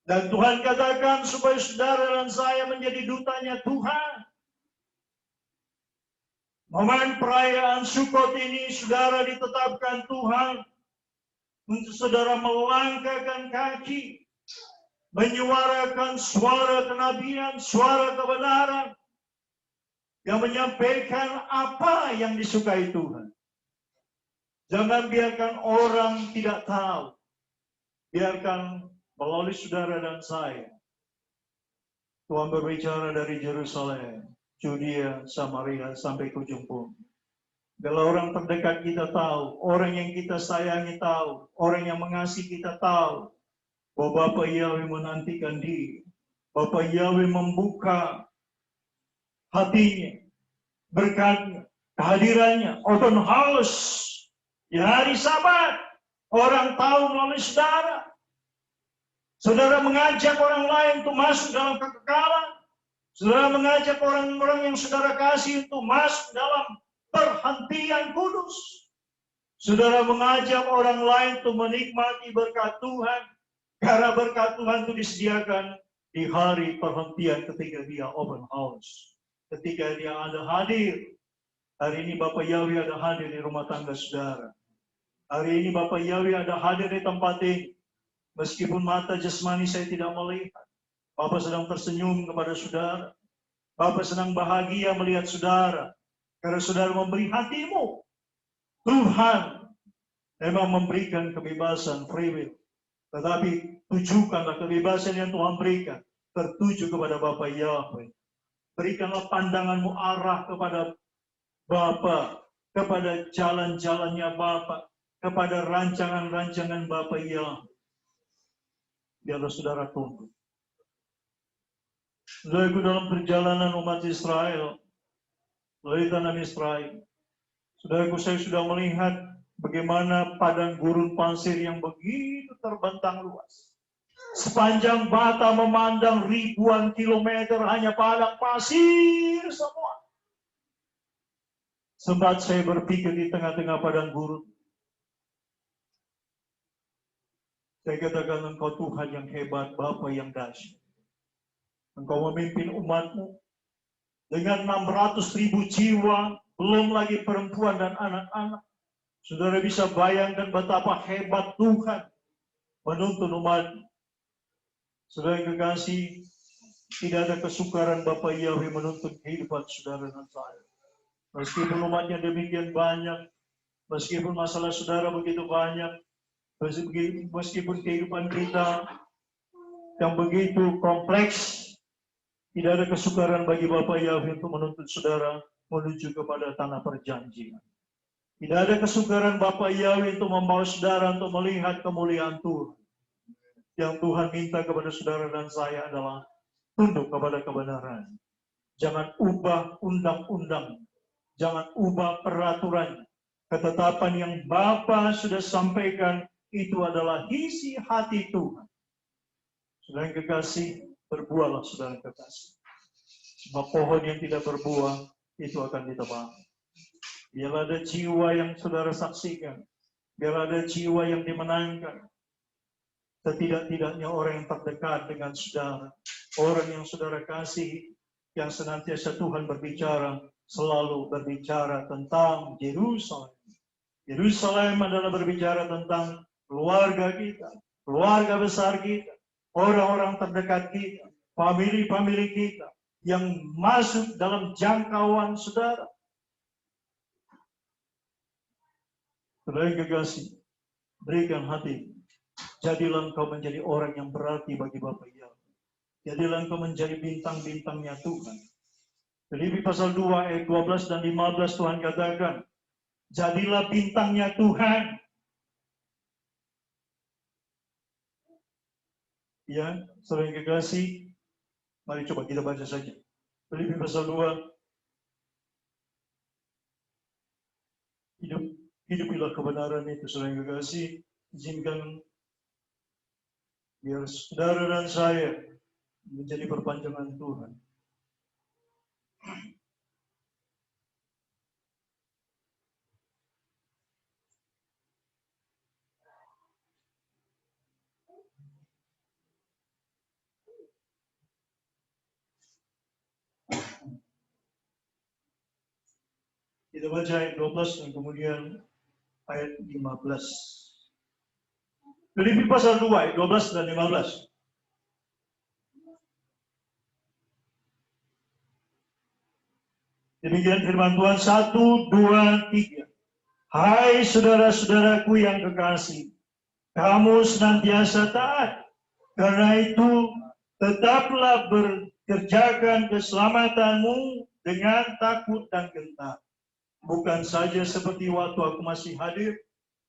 Dan Tuhan katakan supaya saudara dan saya menjadi dutanya Tuhan. Momen perayaan Sukot ini saudara ditetapkan Tuhan untuk saudara melangkahkan kaki, menyuarakan suara kenabian, suara kebenaran, yang menyampaikan apa yang disukai Tuhan. Jangan biarkan orang tidak tahu. Biarkan melalui saudara dan saya, Tuhan berbicara dari Yerusalem, Judea, Samaria, sampai ke ujung bumi. Kalau orang terdekat kita tahu, orang yang kita sayangi tahu, orang yang mengasihi kita tahu, bahwa Bapa Yahweh menantikan dia. Bapa Yahweh membuka hatinya, berkatnya, kehadirannya, open house. Di hari Sabat, orang tahu melalui saudara. Saudara mengajak orang lain untuk masuk dalam kekekalan. Saudara mengajak orang-orang yang saudara kasih untuk masuk dalam perhentian kudus. Saudara mengajak orang lain untuk menikmati berkat Tuhan. Karena berkat Tuhan itu disediakan di hari perhentian ketika dia open house. Ketika dia ada hadir. Hari ini Bapak Yahweh ada hadir di rumah tangga saudara. Hari ini Bapak Yahweh ada hadir di tempat ini. Meskipun mata jasmani saya tidak melihat. Bapak sedang tersenyum kepada saudara. Bapak sedang bahagia melihat saudara. Karena saudara memberi hatimu. Tuhan memang memberikan kebebasan free will. Tetapi tujukanlah kebebasan yang Tuhan berikan. Tertuju kepada Bapak Yahweh. Berikanlah pandanganmu arah kepada Bapa, kepada jalan-jalannya Bapa, kepada rancangan-rancangan Bapa Yahweh. Biarlah saudara tunduk. Saudaraku, dalam perjalanan umat Israel, melalui tanah Israel, saudaraku, saya sudah melihat bagaimana padang gurun pasir yang begitu terbentang luas. Sepanjang mata memandang ribuan kilometer hanya padang pasir semua. Sempat saya berpikir di tengah-tengah padang gurun. Saya katakan, engkau Tuhan yang hebat, Bapa yang dahsyat. Engkau memimpin umatmu dengan 600.000 jiwa, belum lagi perempuan dan anak-anak. Saudara bisa bayangkan betapa hebat Tuhan menuntun umatmu. Saudara yang kekasih, tidak ada kesukaran Bapak Yahweh menuntun kehidupan saudara dan saya. Meskipun umatnya demikian banyak, meskipun masalah saudara begitu banyak, meskipun kehidupan kita yang begitu kompleks, tidak ada kesukaran bagi Bapak Yahweh untuk menuntun saudara menuju kepada tanah perjanjian. Tidak ada kesukaran Bapak Yahweh untuk membawa saudara untuk melihat kemuliaan Tuhan. Yang Tuhan minta kepada saudara dan saya adalah tunduk kepada kebenaran. Jangan ubah undang-undang. Jangan ubah peraturan. Ketetapan yang Bapa sudah sampaikan itu adalah isi hati Tuhan. Saudara yang kekasih, berbuahlah saudara yang kekasih. Sebab pohon yang tidak berbuah itu akan ditebang. Biarlah ada jiwa yang saudara saksikan. Biarlah ada jiwa yang dimenangkan. Setidak-tidaknya orang yang terdekat dengan saudara. Orang yang saudara kasih. Yang senantiasa Tuhan berbicara. Selalu berbicara tentang Yerusalem. Yerusalem adalah berbicara tentang keluarga kita. Keluarga besar kita. Orang-orang terdekat kita. Famili-famili kita. Yang masuk dalam jangkauan saudara. Saudara yang kekasih, berikan hati Jadilah engkau menjadi orang yang berarti bagi Bapa Yahweh. Jadilah engkau menjadi bintang-bintangnya Tuhan. Filipi pasal 2 ayat 12 dan 15 Tuhan katakan, jadilah bintangnya Tuhan. Ya, saudara yang kekasih, mari coba kita baca saja. Filipi pasal 2. Hidupilah kebenaran itu, saudara yang kekasih. Izinkan biar saudara dan saya menjadi perpanjangan Tuhan. Kita baca ayat 12 dan kemudian ayat 15. Filipi pasal 2 ayat 12 dan 15. Demikian firman Tuhan, 1, 2, 3. Hai saudara-saudaraku yang kekasih, kamu senantiasa taat. Karena itu, tetaplah berkerjakan keselamatanmu dengan takut dan gentar. Bukan saja seperti waktu aku masih hadir,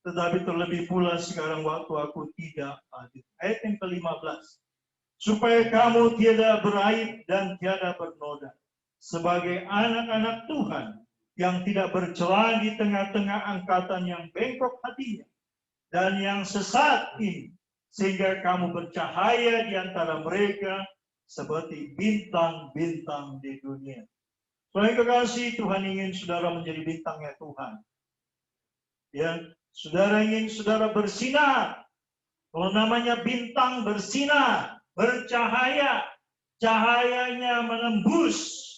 tetapi terlebih pula sekarang waktu aku tidak hadir. Ayat yang ke-15. Supaya kamu tiada beraib dan tiada bernoda, sebagai anak-anak Tuhan yang tidak bercela di tengah-tengah angkatan yang bengkok hatinya dan yang sesat ini, sehingga kamu bercahaya di antara mereka seperti bintang-bintang di dunia. Saudara kekasih, Tuhan ingin saudara menjadi bintangnya Tuhan. Ya, saudara ingin saudara bersinar. Kalau namanya bintang bersinar, bercahaya, cahayanya menembus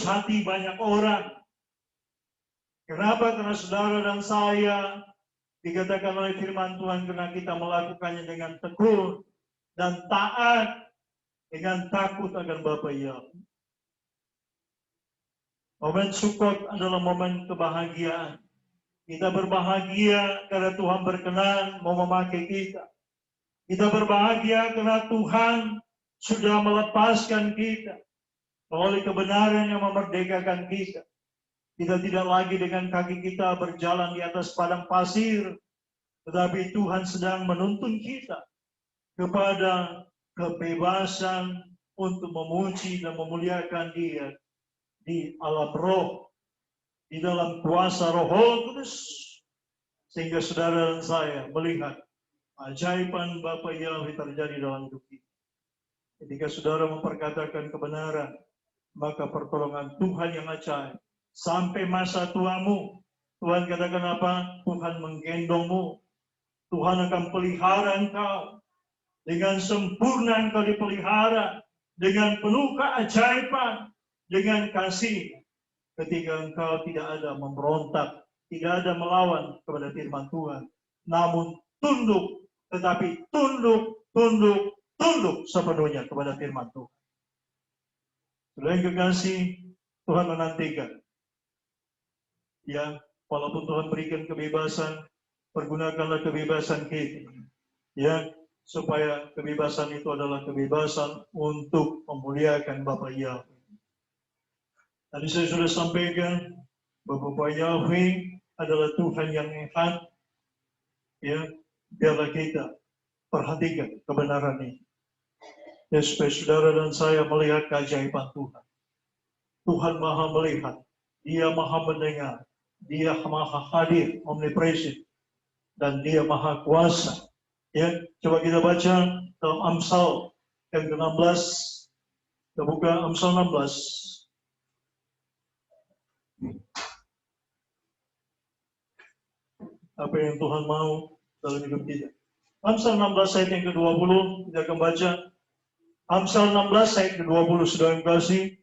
hati banyak orang. Kenapa? Karena saudara dan saya dikatakan oleh firman Tuhan, karena kita melakukannya dengan tekun dan taat, dengan takut akan Bapa Yahweh. Momen Sukot adalah momen kebahagiaan. Kita berbahagia karena Tuhan berkenan mau memakai kita. Kita berbahagia karena Tuhan sudah melepaskan kita melalui kebenaran yang memerdekakan kita. Kita tidak lagi dengan kaki kita berjalan di atas padang pasir, tetapi Tuhan sedang menuntun kita kepada kebebasan untuk memuji dan memuliakan Dia di alam roh, di dalam kuasa Roh Kudus, sehingga saudara dan saya melihat ajaiban Bapa Yahweh terjadi dalam hidup kita. Ketika saudara memperkatakan kebenaran, maka pertolongan Tuhan yang ajaib sampai masa tuamu. Tuhan katakan apa? Tuhan menggendongmu. Tuhan akan pelihara engkau. Dengan sempurna engkau dipelihara. Dengan penuh keajaiban. Dengan kasih, ketika engkau tidak ada memberontak, tidak ada melawan kepada firman Tuhan, namun tunduk, tetapi tunduk sepenuhnya kepada firman Tuhan. Saudara yang kekasih, Tuhan menantikan. Ya, walaupun Tuhan berikan kebebasan, pergunakanlah kebebasan kita. Ya, supaya kebebasan itu adalah kebebasan untuk memuliakan Bapa Yahweh. Tadi saya sudah sampaikan bahwa Bapa Yahweh adalah Tuhan yang ehad. Ya, biarlah kita perhatikan kebenaran ini. Ya, supaya saudara dan saya melihat keajaiban Tuhan. Tuhan maha melihat, Dia maha mendengar, Dia maha hadir, omnipresent, dan Dia maha kuasa. Ya, coba kita baca dalam Amsal yang ke-16. Kita buka Amsal 16. Apa yang Tuhan mau dalam hidup kita. Amsal 16 ayat yang ke-20, kita akan baca. Amsal 16 ayat ke-20, saudara yang kasih.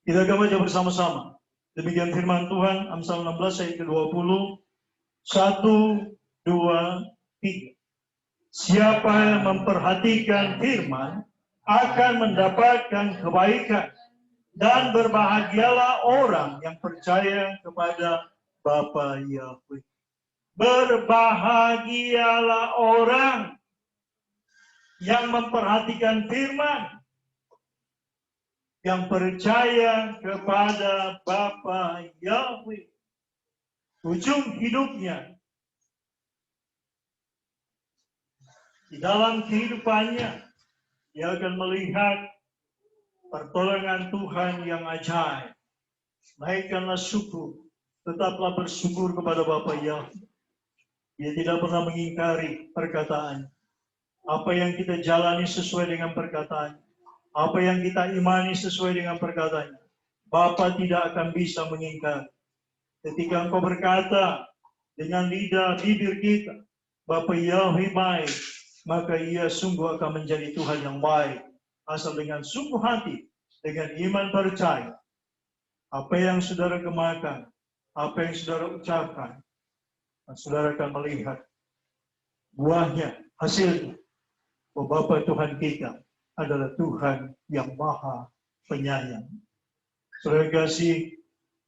Kita akan baca bersama-sama. Demikian firman Tuhan, Amsal 16 ayat ke-20. 1, 2, 3. Siapa yang memperhatikan firman akan mendapatkan kebaikan, dan berbahagialah orang yang percaya kepada Bapa Yahweh. Berbahagialah orang yang memperhatikan firman, yang percaya kepada Bapa Yahweh. Ujung hidupnya, di dalam kehidupannya, dia akan melihat pertolongan Tuhan yang ajaib. Naikkanlah syukur, tetaplah bersyukur kepada Bapa Yahweh. Dia tidak pernah mengingkari perkataan. Apa yang kita jalani sesuai dengan perkataan, apa yang kita imani sesuai dengan perkataan, Bapa tidak akan bisa mengingkari. Ketika engkau berkata dengan lidah bibir kita, Bapa Yahweh baik, maka ia sungguh akan menjadi Tuhan yang baik. Asal dengan sungguh hati, dengan iman percaya, apa yang saudara gemakan, apa yang saudara ucapkan, saudara akan melihat buahnya, hasilnya. Oh, Bapa Tuhan kita adalah Tuhan yang Maha Penyayang. Saudara kasih,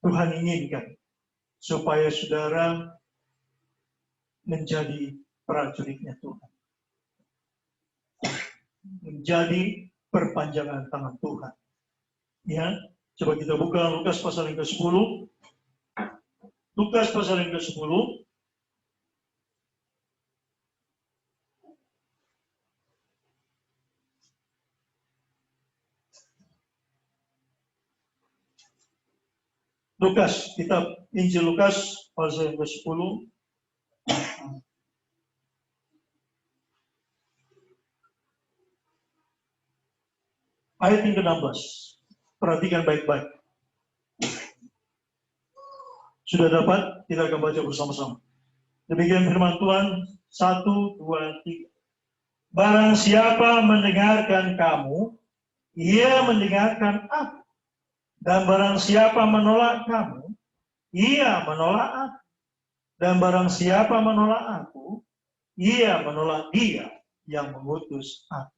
Tuhan inginkan supaya saudara menjadi prajuritnya Tuhan. Menjadi perpanjangan tangan Tuhan. Ya, coba kita buka Lukas pasal yang ke-10. Lukas pasal yang ke-10. Lukas, kitab Injil Lukas pasal yang ke-10. Ayat yang ke-16. Perhatikan baik-baik. Sudah dapat? Kita akan baca bersama-sama. Demikian firman Tuhan. 1, 2, 3. Barang siapa mendengarkan kamu, ia mendengarkan aku. Dan barang siapa menolak kamu, ia menolak aku. Dan barang siapa menolak aku, ia menolak dia yang mengutus aku.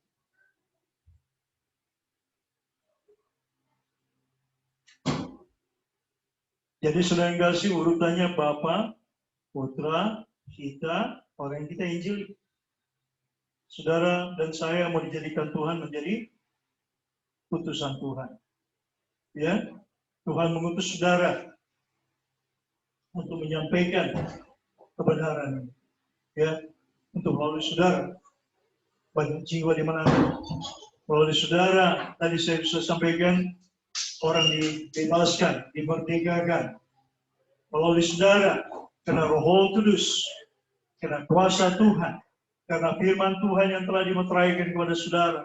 Jadi saudara yang kasih, urutannya Bapa, Putra, kita, orang yang kita injili. Saudara dan saya mau dijadikan Tuhan menjadi utusan Tuhan. Ya, Tuhan mengutus saudara untuk menyampaikan kebenaran. Ya, untuk melalui saudara banyak jiwa di mana. Melalui saudara, tadi saya bisa sampaikan, orang dibebaskan, dimerdekakan. Melalui saudara, karena Roh Kudus, karena kuasa Tuhan, karena firman Tuhan yang telah dimeteraikan kepada saudara,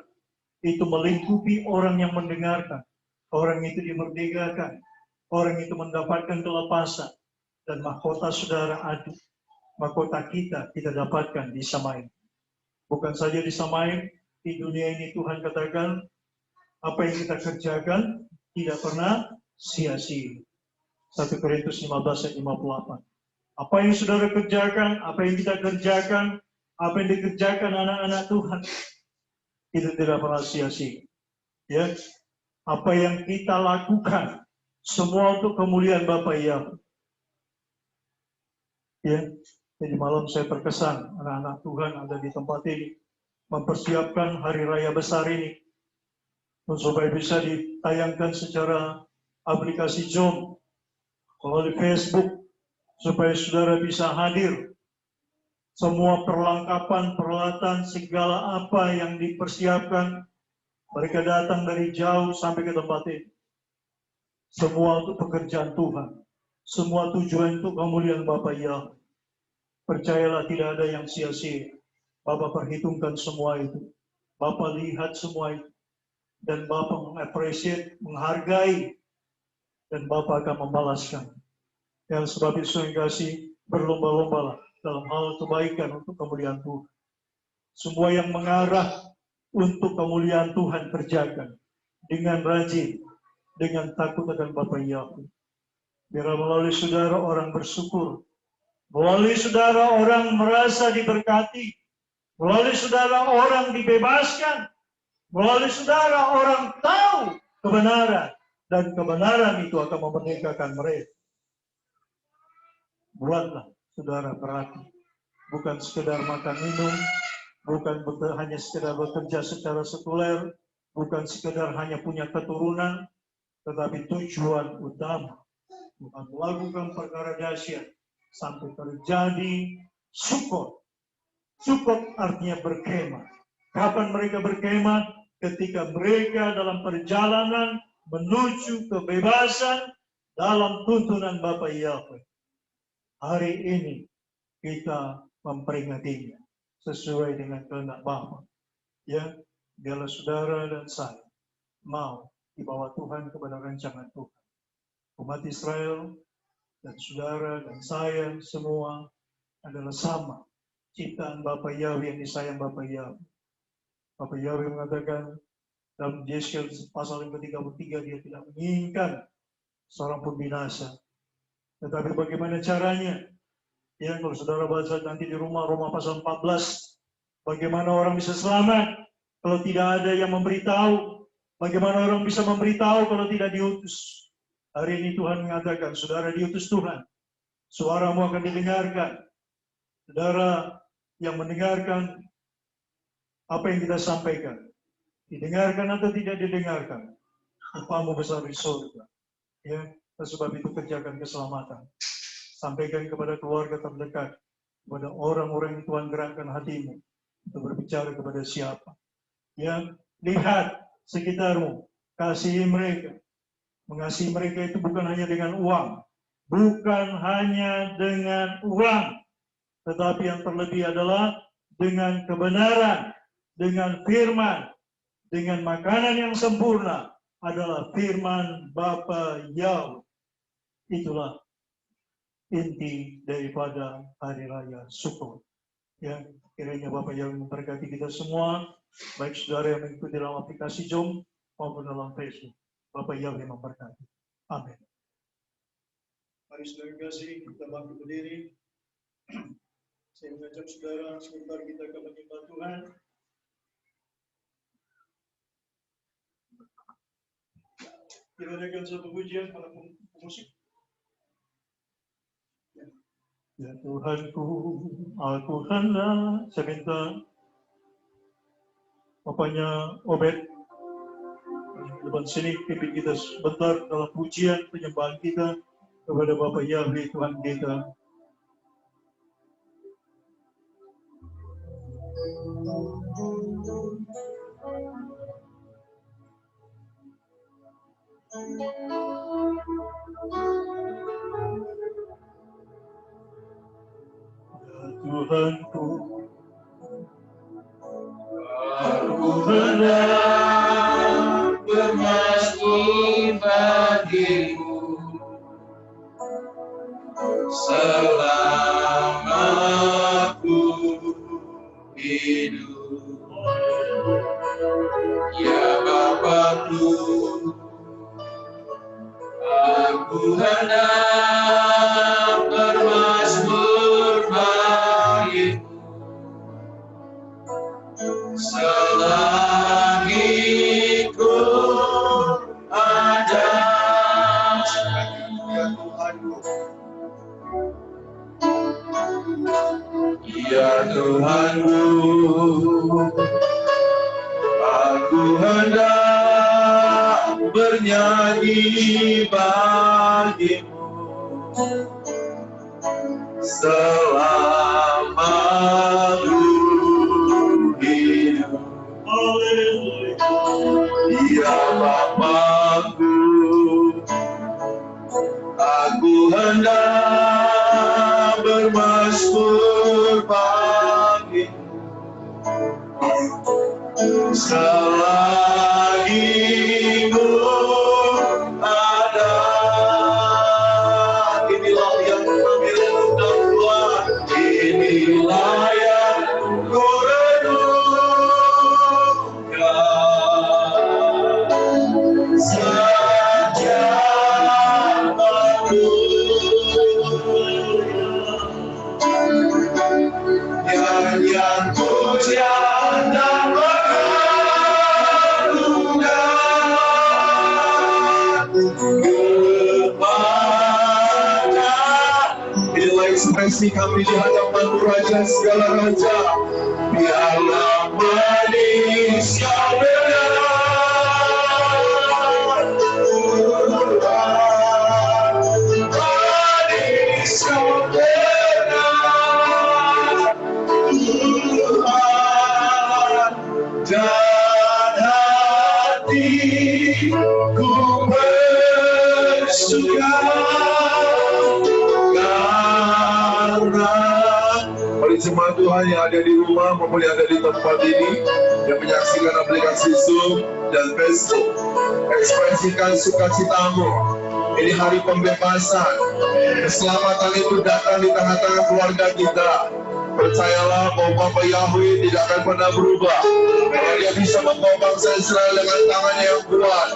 itu melingkupi orang yang mendengarkan. Orang itu dimerdekakan, orang itu mendapatkan kelepasan, dan mahkota saudara ada. Mahkota kita dapatkan di Samaim. Bukan saja di Samaim, di dunia ini Tuhan katakan, apa yang kita kerjakan tidak pernah sia-sia. 1 Korintus 15 ayat 58. Apa yang saudara kerjakan, apa yang kita kerjakan, apa yang dikerjakan anak-anak Tuhan, itu tidak pernah sia-sia. Ya, apa yang kita lakukan, semua untuk kemuliaan Bapa Yahweh. Ya, jadi malam saya terkesan anak-anak Tuhan ada di tempat ini mempersiapkan hari raya besar ini supaya bisa ditayangkan secara aplikasi Zoom, melalui Facebook, supaya saudara bisa hadir. Semua perlengkapan, peralatan, segala apa yang dipersiapkan, mereka datang dari jauh sampai ke tempat ini. Semua untuk pekerjaan Tuhan. Semua tujuan untuk kemuliaan Bapa Yahweh. Percayalah tidak ada yang sia-sia. Bapa perhitungkan semua itu. Bapa lihat semua itu. Dan Bapa mengapresiasi, menghargai. Dan Bapa akan membalaskan. Yang sebab itu saya kasih berlomba-lombalah dalam hal kebaikan untuk kemuliaan Tuhan. Semua yang mengarah untuk kemuliaan Tuhan kerjakan dengan rajin, dengan takut akan Bapa Yahweh. Biar melalui saudara orang bersyukur, melalui saudara orang merasa diberkati, Melalui saudara orang dibebaskan. Melalui saudara orang tahu kebenaran. Dan kebenaran itu akan memerdekakan mereka. Buatlah saudara berarti. Bukan sekedar makan minum. Bukan hanya sekedar bekerja secara sekuler. Bukan sekedar hanya punya keturunan. Tetapi tujuan utama. Bukan melakukan perkara dahsyat. Sampai terjadi syukur. Syukur artinya berkemah. Kapan mereka berkemah? Ketika mereka dalam perjalanan menuju kebebasan dalam tuntunan Bapa Yahweh. Hari ini kita memperingatinya sesuai dengan kehendak Bapa. Ya, biarlah saudara dan saya mau dibawa Tuhan kepada rancangan Tuhan. Umat Israel dan saudara dan saya semua adalah sama. Ciptaan Bapa Yahweh yang disayang Bapa Yahweh. Bapa Yahweh mengatakan dalam Yeskiel pasal yang ke-33 dia tidak menginginkan seorang pun binasa. Tetapi bagaimana caranya? Ya, kalau saudara baca nanti di rumah Roma pasal 14, bagaimana orang bisa selamat kalau tidak ada yang memberitahu? Bagaimana orang bisa memberitahu kalau tidak diutus? Hari ini Tuhan mengatakan, saudara diutus Tuhan, suaramu akan didengarkan. Saudara yang mendengarkan apa yang kita sampaikan, didengarkan atau tidak didengarkan, upamu besar di surga. Ya, sebab itu kerjakan keselamatan. Sampaikan kepada keluarga terdekat, kepada orang-orang yang Tuhan gerakkan hatimu untuk berbicara kepada siapa. Ya, lihat sekitarmu, kasihi mereka. Mengasihi mereka itu bukan hanya dengan uang, bukan hanya dengan uang, tetapi yang terlebih adalah dengan kebenaran, dengan firman, dengan makanan yang sempurna adalah firman Bapa Yahweh. Itulah inti daripada hari raya syukur. Ya, kiranya Bapa Yahweh memberkati kita semua, baik saudara yang mengikuti dalam aplikasi Zoom maupun dalam Facebook. Bapa Yahweh memberkati. Amin. Mari saudara kasih, kita bangkit berdiri. Saya mengajak saudara sebentar kita akan menyembah Tuhan. Kita adakan satu pujian para pemusik. Ya Tuhanku, aku hendak. Saya minta Bapaknya Obed depan sini pimpin kita sebentar dalam pujian penyembahan kita kepada Bapa Yahweh Tuhan kita. Tuhanku, aku hendak bermasmur bagimu selama aku hidup. Ya Bapakku, aku hendak bermasmur bagimu selagi ku ada. Ya Tuhanku, aku hendak bernyanyi bagimu selama ku hidup. Ya Bapakku, aku hendak bermasmur bagimu selagi ku ada. Inilah yang mengambil undang Tuhan, inilah yang ku renungkan sejak aku. Nyanyian puji kasih kami di hadapan Raja segala Raja. Biarlah manis yang benar, manis yang benar, Tuhan, dan hatiku bersuka karena mari jemaat Tuhan yang ada di rumah maupun yang ada di tempat ini yang menyaksikan aplikasi Zoom dan Facebook, ekspresikan sukacitamu. Ini hari pembebasan. Keselamatan itu datang di tengah-tengah keluarga kita. Percayalah bahwa Bapa Yahweh tidak akan pernah berubah. Karena Dia bisa membawa bangsa Israel dengan tangannya yang kuat.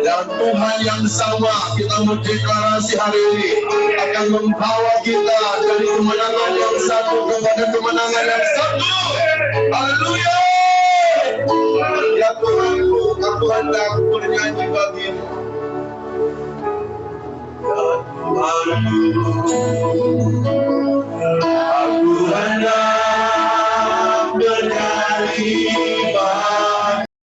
Dan Tuhan yang sama, kita mendeklarasi hari ini, akan membawa kita dari kemenangan yang satu kepada kemenangan yang satu. Haleluya! Ya Tuhanku, aku hendak bernyanyi bagimu. Ya Tuhanku,